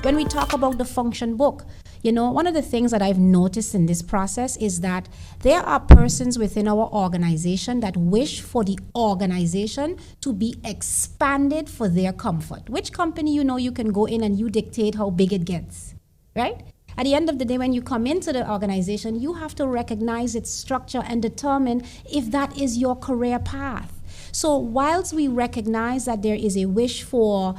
When we talk about the function book, one of the things that I've noticed in this process is that there are persons within our organization that wish for the organization to be expanded for their comfort. Which company you can go in and you dictate how big it gets, right? At the end of the day, when you come into the organization, you have to recognize its structure and determine if that is your career path. So whilst we recognize that there is a wish for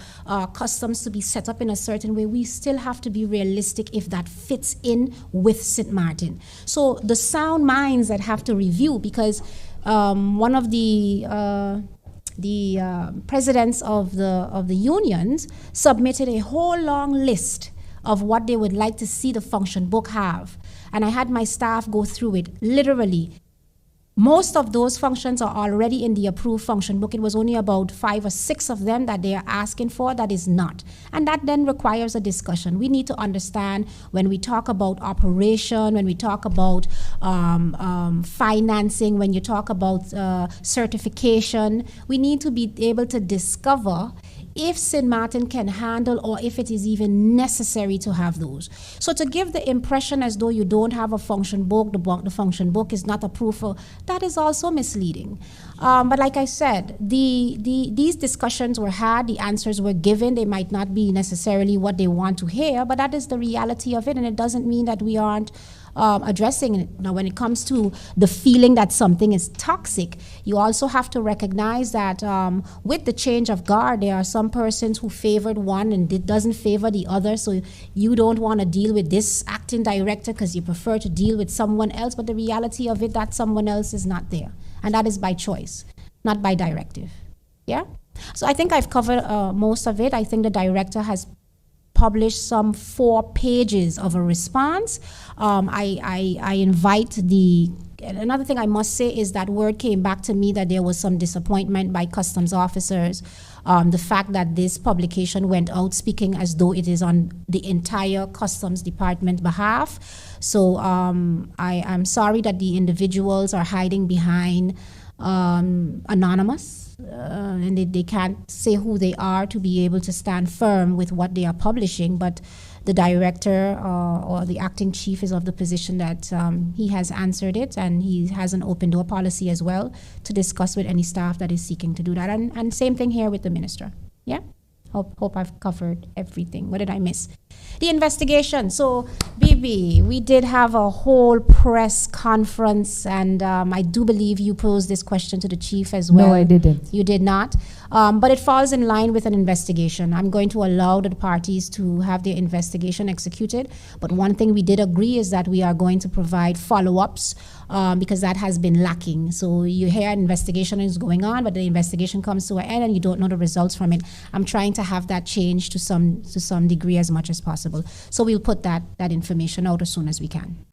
customs to be set up in a certain way, we still have to be realistic if that fits in with St. Martin. So the sound minds that have to review, because one of the presidents of the unions submitted a whole long list of what they would like to see the function book have. And I had my staff go through it literally. Most of those functions are already in the approved function book. It was only about 5 or 6 of them that they are asking for that is not. And that then requires a discussion. We need to understand when we talk about operation, when we talk about financing, when you talk about certification, we need to be able to discover if St. Martin can handle or if it is even necessary to have those. So to give the impression as though you don't have a function book, the function book is not approved for, that is also misleading. But like I said, these discussions were had, the answers were given. They might not be necessarily what they want to hear, but that is the reality of it, and it doesn't mean that we aren't addressing it. Now, when it comes to the feeling that something is toxic, you also have to recognize that with the change of guard, there are some persons who favored one and it doesn't favor the other. So you don't want to deal with this acting director because you prefer to deal with someone else. But the reality of it, that someone else is not there. And that is by choice, not by directive. Yeah? So I think I've covered most of it. I think the director has published some 4 pages of a response. I invite another thing I must say is that word came back to me that there was some disappointment by customs officers. The fact that this publication went out speaking as though it is on the entire customs department behalf. So I am sorry that the individuals are hiding behind anonymous. And they can't say who they are to be able to stand firm with what they are publishing, but the director or the acting chief is of the position that he has answered it, and he has an open door policy as well to discuss with any staff that is seeking to do that. And same thing here with the minister. Yeah? Hope I've covered everything. What did I miss? The investigation. So, Bibi, we did have a whole press conference, and I do believe you posed this question to the chief as well. No, I didn't. You did not. But it falls in line with an investigation. I'm going to allow the parties to have their investigation executed. But one thing we did agree is that we are going to provide follow-ups because that has been lacking. So you hear an investigation is going on, but the investigation comes to an end and you don't know the results from it. I'm trying to have that changed to some degree as much as possible. So we'll put that information out as soon as we can.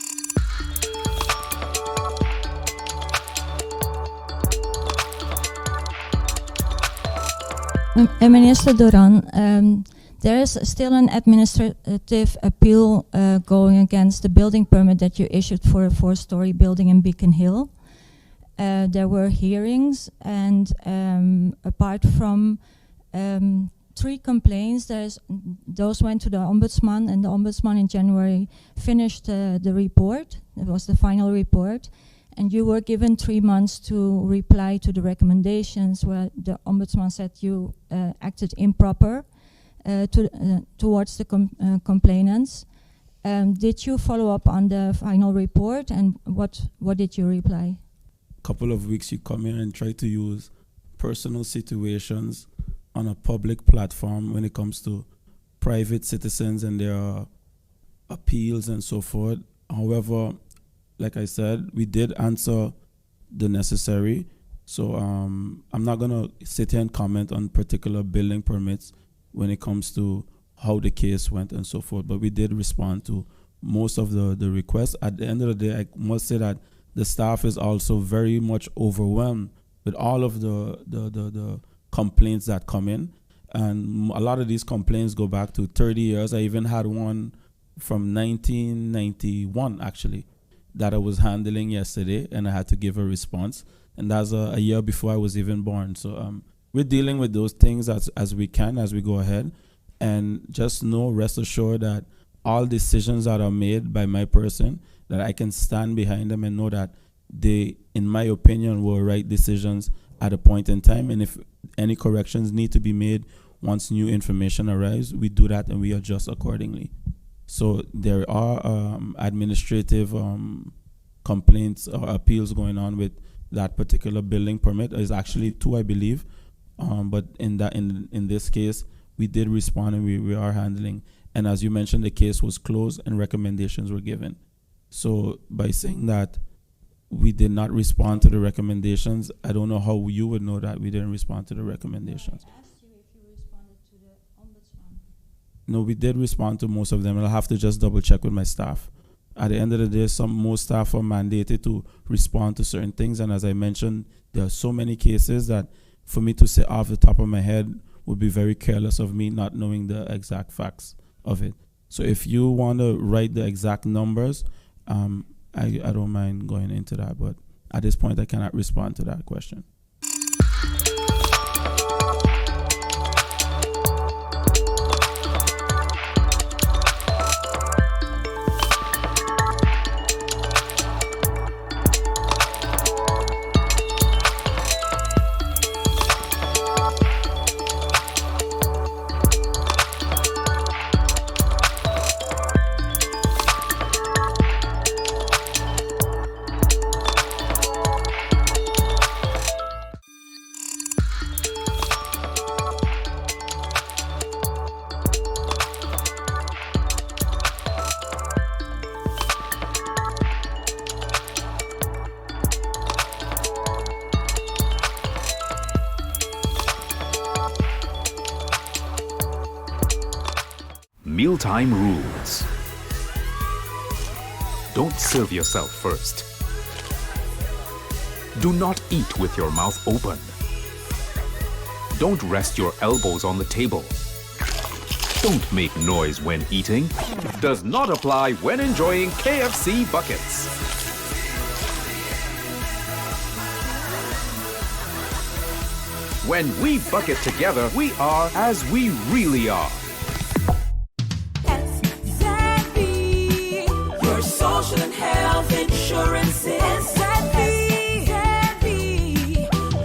Minister Duran, there is still an administrative appeal going against the building permit that you issued for a 4-story building in Beacon Hill. There were hearings, and apart from 3 complaints, those went to the ombudsman, and the ombudsman in January finished the report. It was the final report. And you were given 3 months to reply to the recommendations where the ombudsman said you acted improper towards the complainants. Did you follow up on the final report, and what did you reply? Couple of weeks you come in and try to use personal situations on a public platform when it comes to private citizens and their appeals and so forth. However, like I said, we did answer the necessary. So I'm not going to sit here and comment on particular building permits when it comes to how the case went and so forth. But we did respond to most of the requests. At the end of the day, I must say that the staff is also very much overwhelmed with all of the complaints that come in. And a lot of these complaints go back to 30 years. I even had one from 1991, actually, that I was handling yesterday, and I had to give a response. And that's a year before I was even born. So we're dealing with those things as we can, as we go ahead. And just know, rest assured that all decisions that are made by my person, that I can stand behind them and know that they, in my opinion, were right decisions at a point in time. And if any corrections need to be made once new information arrives, we do that and we adjust accordingly. So there are administrative complaints or appeals going on with that particular building permit. There's actually 2, I believe. But in this case, we did respond and we are handling. And as you mentioned, the case was closed and recommendations were given. So by saying that we did not respond to the recommendations, I don't know how you would know that we didn't respond to the recommendations. I asked you if you responded to the ombudsman. No, we did respond to most of them. I'll have to just double check with my staff. At the end of the day, most staff are mandated to respond to certain things. And as I mentioned, there are so many cases that for me to say off the top of my head would be very careless of me not knowing the exact facts of it. So if you want to write the exact numbers, I don't mind going into that. But at this point, I cannot respond to that question. Mealtime rules. Don't serve yourself first. Do not eat with your mouth open. Don't rest your elbows on the table. Don't make noise when eating. Does not apply when enjoying KFC buckets. When we bucket together, we are as we really are. Social and health insurance is SXM.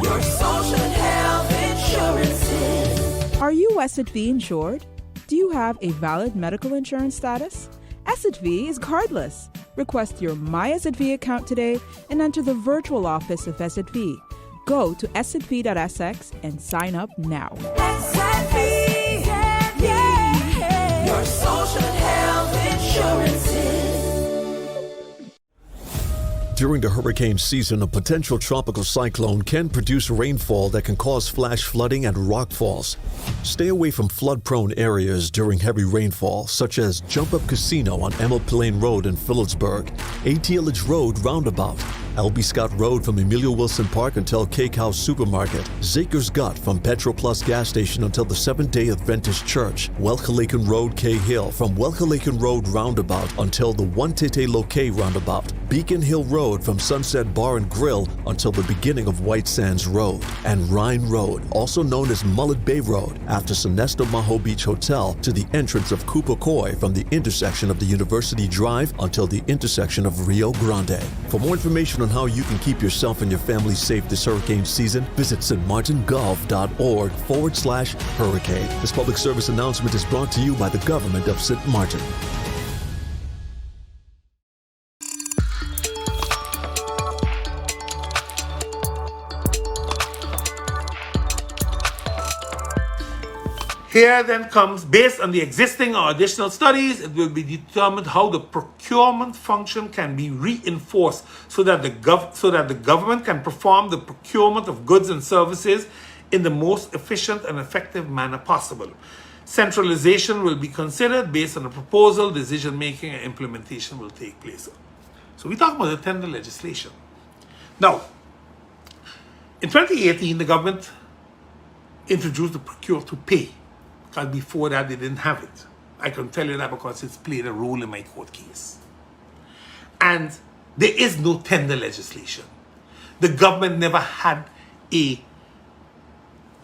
Your social and health insurances. Are you SXM insured? Do you have a valid medical insurance status? SXM is cardless. Request your My SXM account today and enter the virtual office of SXM. Go to sxv.sx and sign up now. SXM, yeah. Your social and health insurances. During the hurricane season, a potential tropical cyclone can produce rainfall that can cause flash flooding and rockfalls. Stay away from flood-prone areas during heavy rainfall, such as Jump Up Casino on Emil Plain Road in Phillipsburg, ATLH Road Roundabout, L.B. Scott Road from Emilio Wilson Park until Cake House Supermarket, Zaker's Gut from Petro Plus gas station until the Seventh-day Adventist Church, Welchelaken Road K Hill from Welchelaken Road Roundabout until the One Tete Loke Roundabout, Beacon Hill Road from Sunset Bar and Grill until the beginning of White Sands Road, and Rhine Road, also known as Mullet Bay Road, after Sonesto Maho Beach Hotel to the entrance of Cooper Coy from the intersection of the University Drive until the intersection of Rio Grande. For more information on how you can keep yourself and your family safe this hurricane season, visit stmartingolf.org/hurricane. This public service announcement is brought to you by the government of St. Martin. Here then comes, based on the existing or additional studies, it will be determined how the procurement function can be reinforced so that the government can perform the procurement of goods and services in the most efficient and effective manner possible. Centralization will be considered based on a proposal, decision-making and implementation will take place. So we talk about the tender legislation. Now, in 2018, the government introduced the procure to pay. Because before that, they didn't have it. I can tell you that because it's played a role in my court case. And there is no tender legislation. The government never had a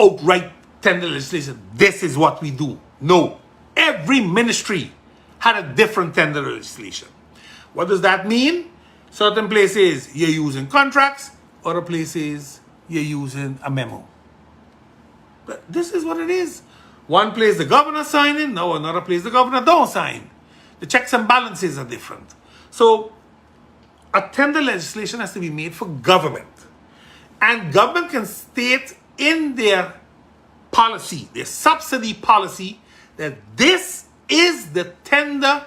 outright tender legislation. This is what we do. No. every ministry had a different tender legislation. What does that mean? Certain places you're using contracts, other places you're using a memo. But this is what it is. One place the governor signing, no, another place the governor don't sign. The checks and balances are different. So a tender legislation has to be made for government. And government can state in their policy, their subsidy policy, that this is the tender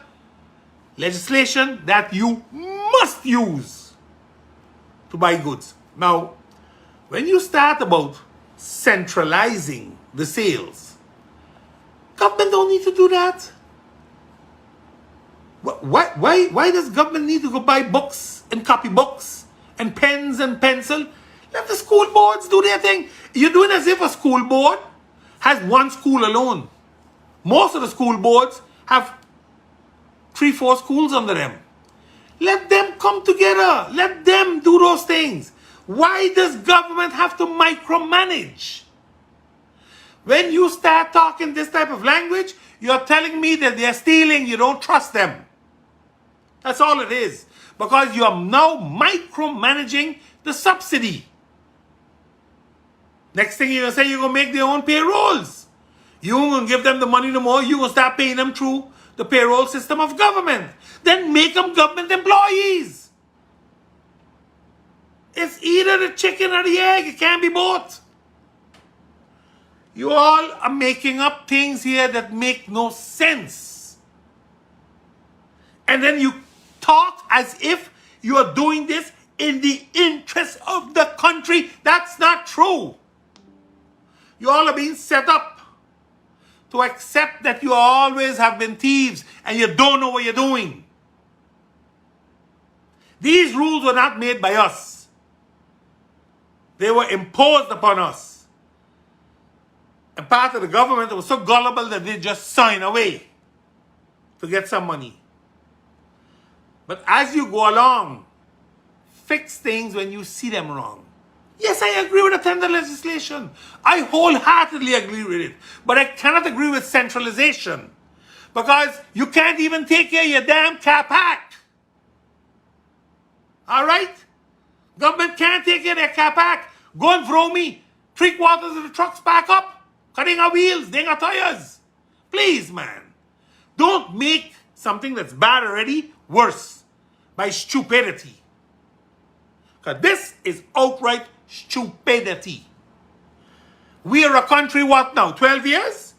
legislation that you must use to buy goods. Now, when you start about centralizing the sales, government don't need to do that. Why does government need to go buy books and copybooks and pens and pencil? Let the school boards do their thing. You're doing as if a school board has one school alone. Most of the school boards have 3-4 schools under them. Let them come together. Let them do those things. Why does government have to micromanage? When you start talking this type of language, you're telling me that they're stealing, you don't trust them. That's all it is. Because you are now micromanaging the subsidy. Next thing you're going to say, you're going to make their own payrolls. You're going to give them the money no more. You're going to start paying them through the payroll system of government. Then make them government employees. It's either the chicken or the egg. It can't be both. You all are making up things here that make no sense. And then you talk as if you are doing this in the interest of the country. That's not true. You all are being set up to accept that you always have been thieves and you don't know what you're doing. These rules were not made by us. They were imposed upon us. And part of the government was so gullible that they just sign away to get some money. But as you go along, fix things when you see them wrong. Yes, I agree with the tender legislation. I wholeheartedly agree with it. But I cannot agree with centralization. Because you can't even take care of your damn car park. Alright? Government can't take care of their car park. Go and throw me 3/4 of the trucks back up. Cutting our wheels, ding our tires. Please, man. Don't make something that's bad already worse by stupidity. Because this is outright stupidity. We are a country, what now, 12 years?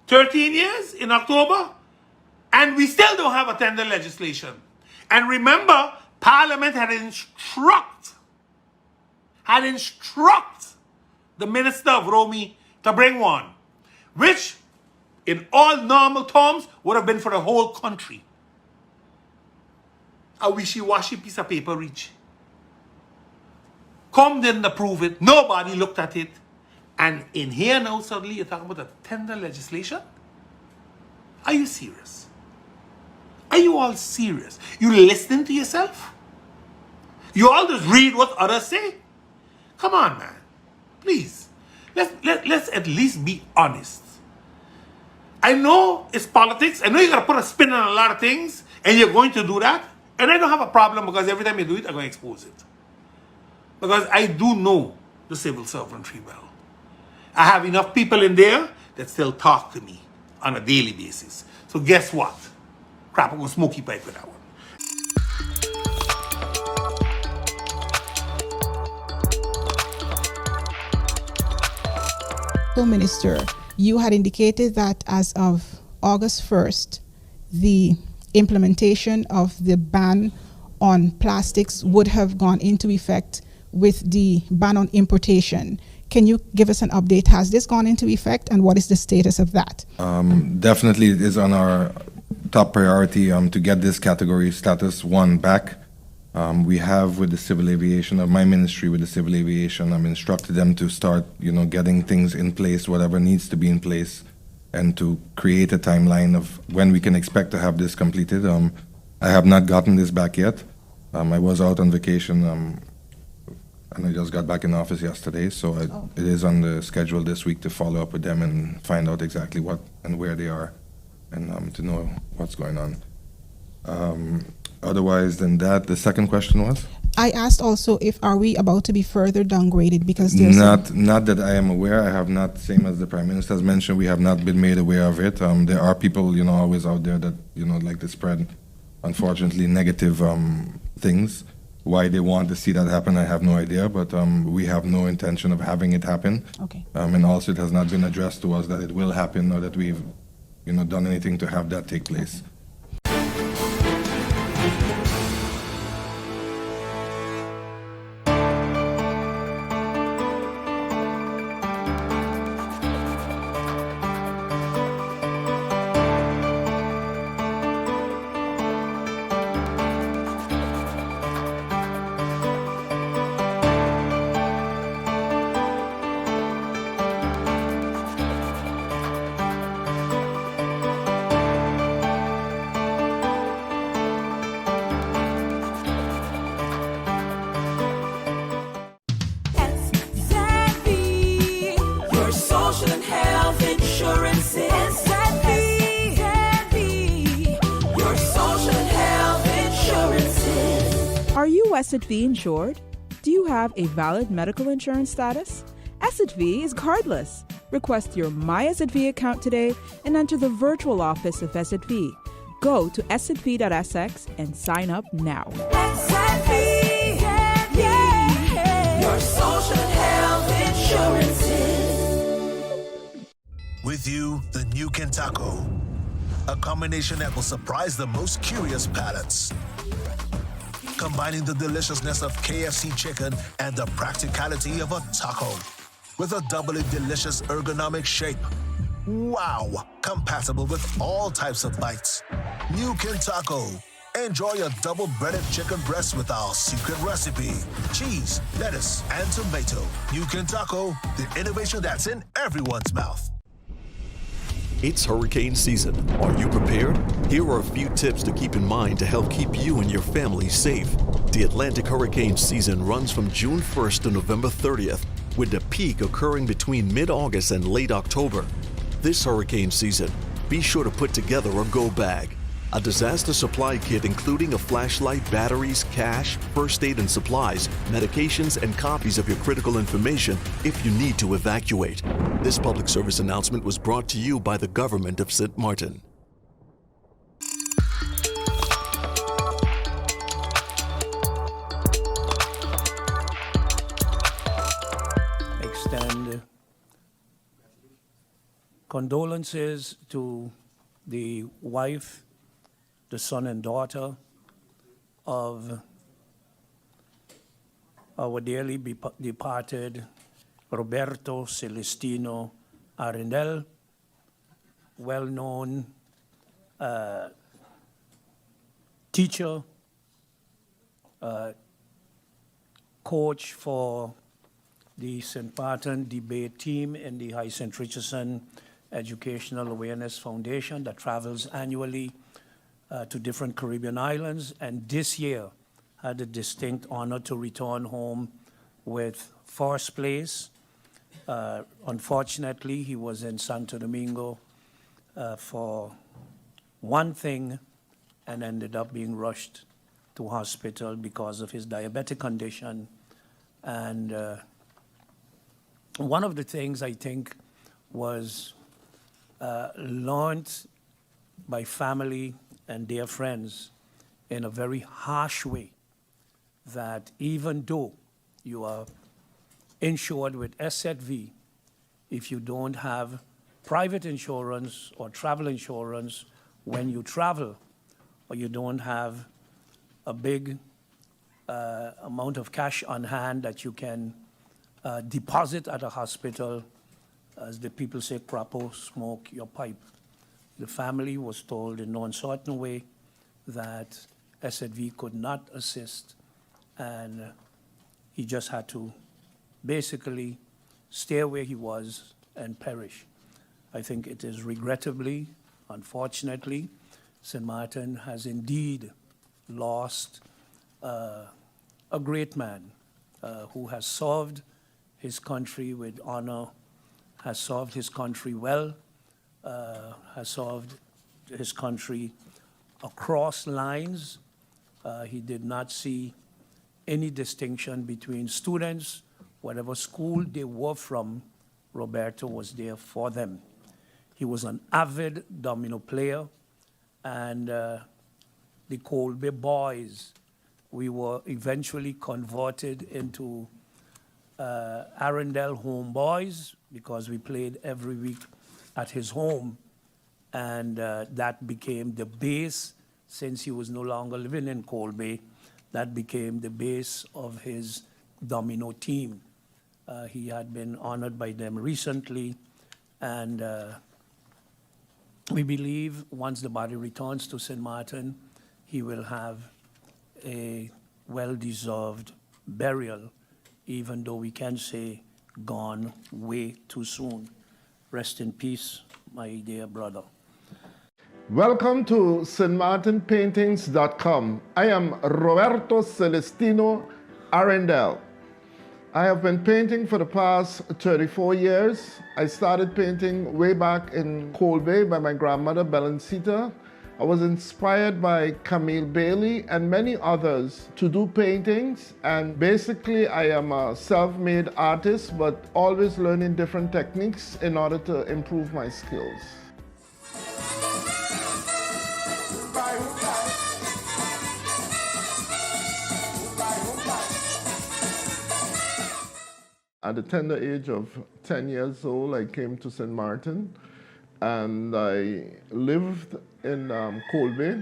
13 years in October? And we still don't have a tender legislation. And remember, Parliament had instruct the Minister of Romy to bring one, which in all normal terms would have been for the whole country. A wishy-washy piece of paper reach. Come didn't approve it. Nobody looked at it. And in here now, suddenly you're talking about a tender legislation? Are you serious? Are you all serious? You listening to yourself? You all just read what others say? Come on, man. Please. Let's at least be honest. I know it's politics. I know you got to put a spin on a lot of things. And you're going to do that. And I don't have a problem because every time you do it, I'm going to expose it. Because I do know the civil sovereignty well. I have enough people in there that still talk to me on a daily basis. So guess what? Crap, I'm going to smoky pipe with that one. Minister, you had indicated that as of August 1st, the implementation of the ban on plastics would have gone into effect with the ban on importation. Can you give us an update? Has this gone into effect, and what is the status of that? Definitely it is on our top priority to get this category status 1 back. We have with the civil aviation, my ministry with the civil aviation, instructed them to start, getting things in place, whatever needs to be in place, and to create a timeline of when we can expect to have this completed. I have not gotten this back yet. I was out on vacation, and I just got back in office yesterday, so it is on the schedule this week to follow up with them and find out exactly what and where they are and to know what's going on. Otherwise than that, the second question was? I asked also if are we about to be further downgraded because there's not that I am aware. I have not, same as the Prime Minister has mentioned, we have not been made aware of it. There are people, always out there that, like to spread, unfortunately, negative things. Why they want to see that happen, I have no idea, but we have no intention of having it happen. Okay. And also it has not been addressed to us that it will happen or that we've, done anything to have that take place. Your social and health insurance is your social and health insurances. Are you SXV insured? Do you have a valid medical insurance status? SXV is cardless. Request your My SXV account today and enter the virtual office of SXV. Go to sxv.sx and sign up now. Your social and health insurances. With you, the new Kentaco. A combination that will surprise the most curious palates. Combining the deliciousness of KFC chicken and the practicality of a taco. With a doubly delicious ergonomic shape. Wow! Compatible with all types of bites. New Kentaco. Enjoy a double breaded chicken breast with our secret recipe. Cheese, lettuce, and tomato. New Kentaco, the innovation that's in everyone's mouth. It's hurricane season. Are you prepared? Here are a few tips to keep in mind to help keep you and your family safe. The Atlantic hurricane season runs from June 1st to November 30th, with the peak occurring between mid-August and late October. This hurricane season, be sure to put together a go bag. A disaster supply kit including a flashlight, batteries, cash, first aid and supplies, medications, and copies of your critical information if you need to evacuate. This public service announcement was brought to you by the government of St. Martin. Extend condolences to the wife, the son and daughter of our dearly departed Roberto Celestino Arendel, well-known teacher, coach for the St. Martin debate team in the High St. Richardson Educational Awareness Foundation that travels annually to different Caribbean islands, and this year had the distinct honor to return home with first place. Unfortunately, he was in Santo Domingo for one thing and ended up being rushed to hospital because of his diabetic condition. And one of the things I think was learned by family and dear friends in a very harsh way, that even though you are insured with SZV, if you don't have private insurance or travel insurance when you travel, or you don't have a big amount of cash on hand that you can deposit at a hospital, as the people say, crapo, smoke your pipe. The family was told in no uncertain way that SZV could not assist, and he just had to basically stay where he was and perish. I think it is regrettably, unfortunately, St. Martin has indeed lost a great man who has served his country with honor, has served his country well, has served his country across lines. He did not see any distinction between students. Whatever school they were from, Roberto was there for them. He was an avid domino player, and the Colby boys, we were eventually converted into Arundel homeboys because we played every week at his home, and that became the base. Since he was no longer living in Colby, that became the base of his domino team. He had been honored by them recently, and we believe once the body returns to St. Martin, he will have a well-deserved burial, even though we can say gone way too soon. Rest in peace, my dear brother. Welcome to stmartinpaintings.com. I am Roberto Celestino Arundel. I have been painting for the past 34 years. I started painting way back in Colby by my grandmother, Belencita. I was inspired by Camille Bailey and many others to do paintings, and basically I am a self-made artist, but always learning different techniques in order to improve my skills. At the tender age of 10 years old, I came to St. Martin, and I lived in Colby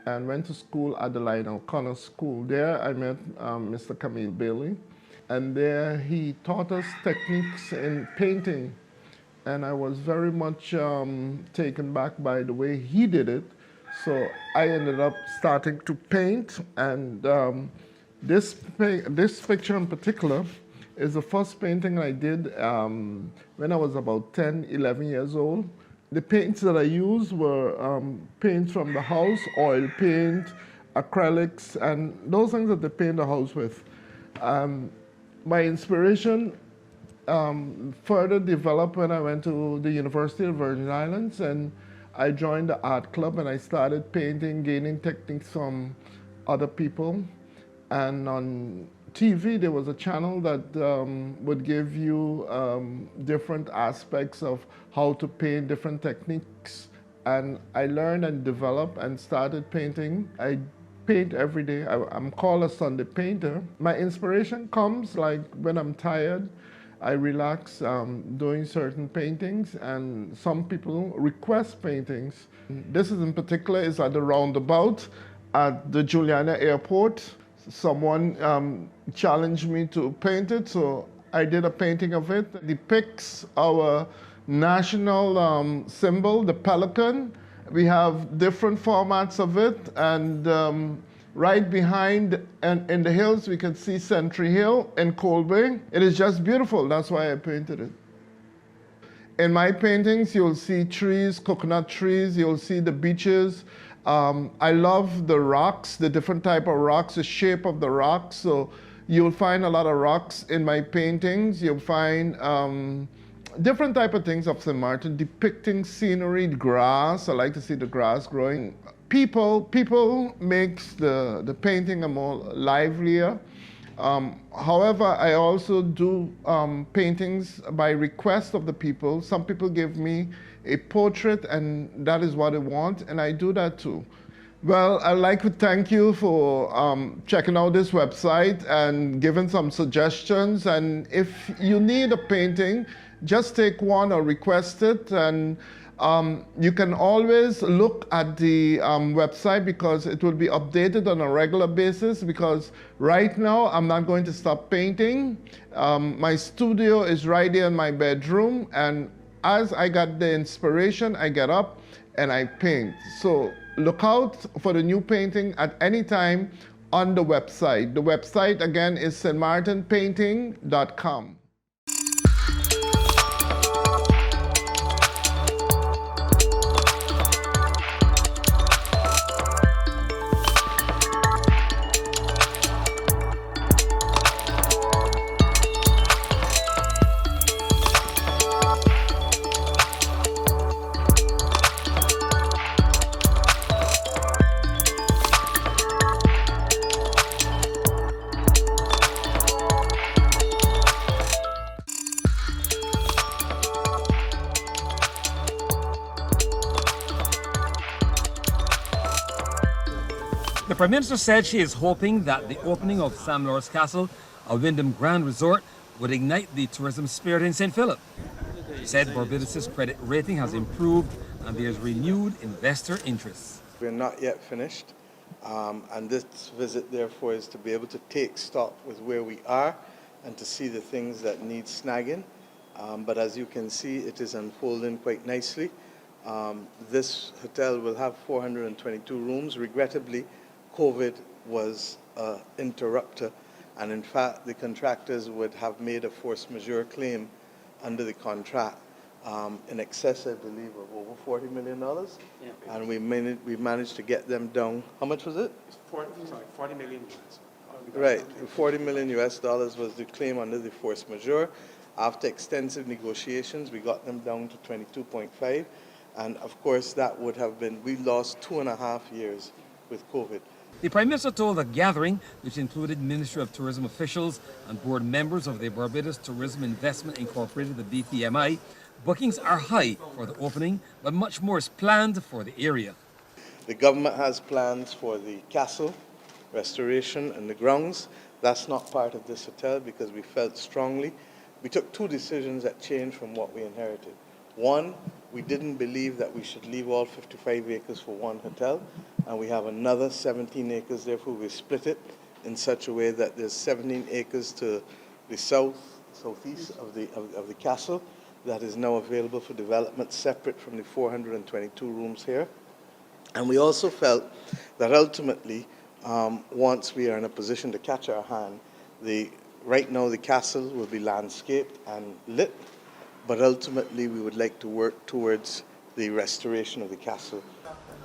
and went to school at the Lionel Connor School. There I met Mr. Camille Bailey, and there he taught us techniques in painting. And I was very much taken back by the way he did it. So I ended up starting to paint, and this picture in particular is the first painting I did when I was about 10, 11 years old. The paints that I used were paints from the house, oil paint, acrylics, and those things that they paint the house with. My inspiration further developed when I went to the University of Virgin Islands, and I joined the art club, and I started painting, gaining techniques from other people. And on TV, there was a channel that would give you different aspects of how to paint, different techniques. And I learned and developed and started painting. I paint every day. I'm called a Sunday painter. My inspiration comes like when I'm tired. I relax doing certain paintings, and some people request paintings. This is in particular is at the roundabout at the Juliana Airport. Someone challenged me to paint it, so I did a painting of it. It depicts our national symbol, the pelican. We have different formats of it, and right behind and in the hills we can see Sentry Hill in Colby. It is just beautiful, that's why I painted it. In my paintings you'll see trees, coconut trees, you'll see the beaches. I love the rocks, the different type of rocks, the shape of the rocks. So you'll find a lot of rocks in my paintings. You'll find different type of things of St. Martin, depicting scenery, grass. I like to see the grass growing. People makes the painting a more livelier. However, I also do paintings by request of the people. Some people give me a portrait, and that is what they want, and I do that too. Well, I'd like to thank you for checking out this website and giving some suggestions. And if you need a painting, just take one or request it. And you can always look at the website because it will be updated on a regular basis, because right now I'm not going to stop painting. My studio is right there in my bedroom, and as I got the inspiration, I get up and I paint. So look out for the new painting at any time on the website. The website again is stmartinpainting.com. The Prime Minister said she is hoping that the opening of Sam Lord's Castle, a Wyndham Grand Resort, would ignite the tourism spirit in St. Philip. She said Barbados' credit rating has improved and there is renewed investor interest. We're not yet finished, and this visit therefore is to be able to take stock with where we are and to see the things that need snagging. But as you can see, it is unfolding quite nicely. This hotel will have 422 rooms. Regrettably, COVID was an interrupter, and in fact, the contractors would have made a force majeure claim under the contract in excess, I believe, of over $40 million. Yeah. And we managed to get them down. How much was it? 40 million. Right, $40 million was the claim under the force majeure. After extensive negotiations, we got them down to 22.5. And of course, that would have been, we lost 2.5 years with COVID. The Prime Minister told the gathering, which included Ministry of Tourism officials and board members of the Barbados Tourism Investment Incorporated, the BTMI, bookings are high for the opening, but much more is planned for the area. The government has plans for the castle, restoration, and the grounds. That's not part of this hotel because we felt strongly. We took two decisions that changed from what we inherited. One, we didn't believe that we should leave all 55 acres for one hotel, and we have another 17 acres, therefore we split it in such a way that there's 17 acres to the southeast of the castle that is now available for development separate from the 422 rooms here. And we also felt that ultimately, once we are in a position to catch our hand, right now the castle will be landscaped and lit, but ultimately we would like to work towards the restoration of the castle.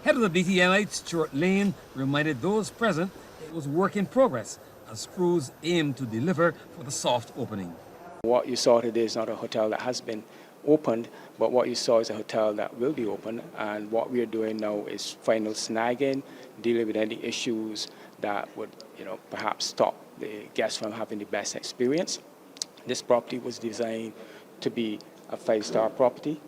Head of the BTMI, Stuart Lane, reminded those present it was work in progress as crews aim to deliver for the soft opening. What you saw today is not a hotel that has been opened, but what you saw is a hotel that will be open, and what we are doing now is final snagging, dealing with any issues that would, perhaps stop the guests from having the best experience. This property was designed to be a 5-star property.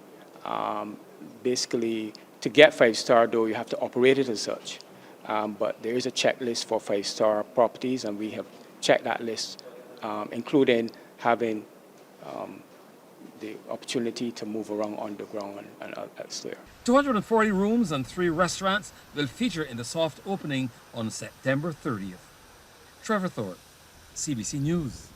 Basically, to get 5-star, though, you have to operate it as such. But there is a checklist for 5-star properties, and we have checked that list, including having the opportunity to move around underground and elsewhere. 240 rooms and 3 restaurants will feature in the soft opening on September 30th. Trevor Thorpe, CBC News.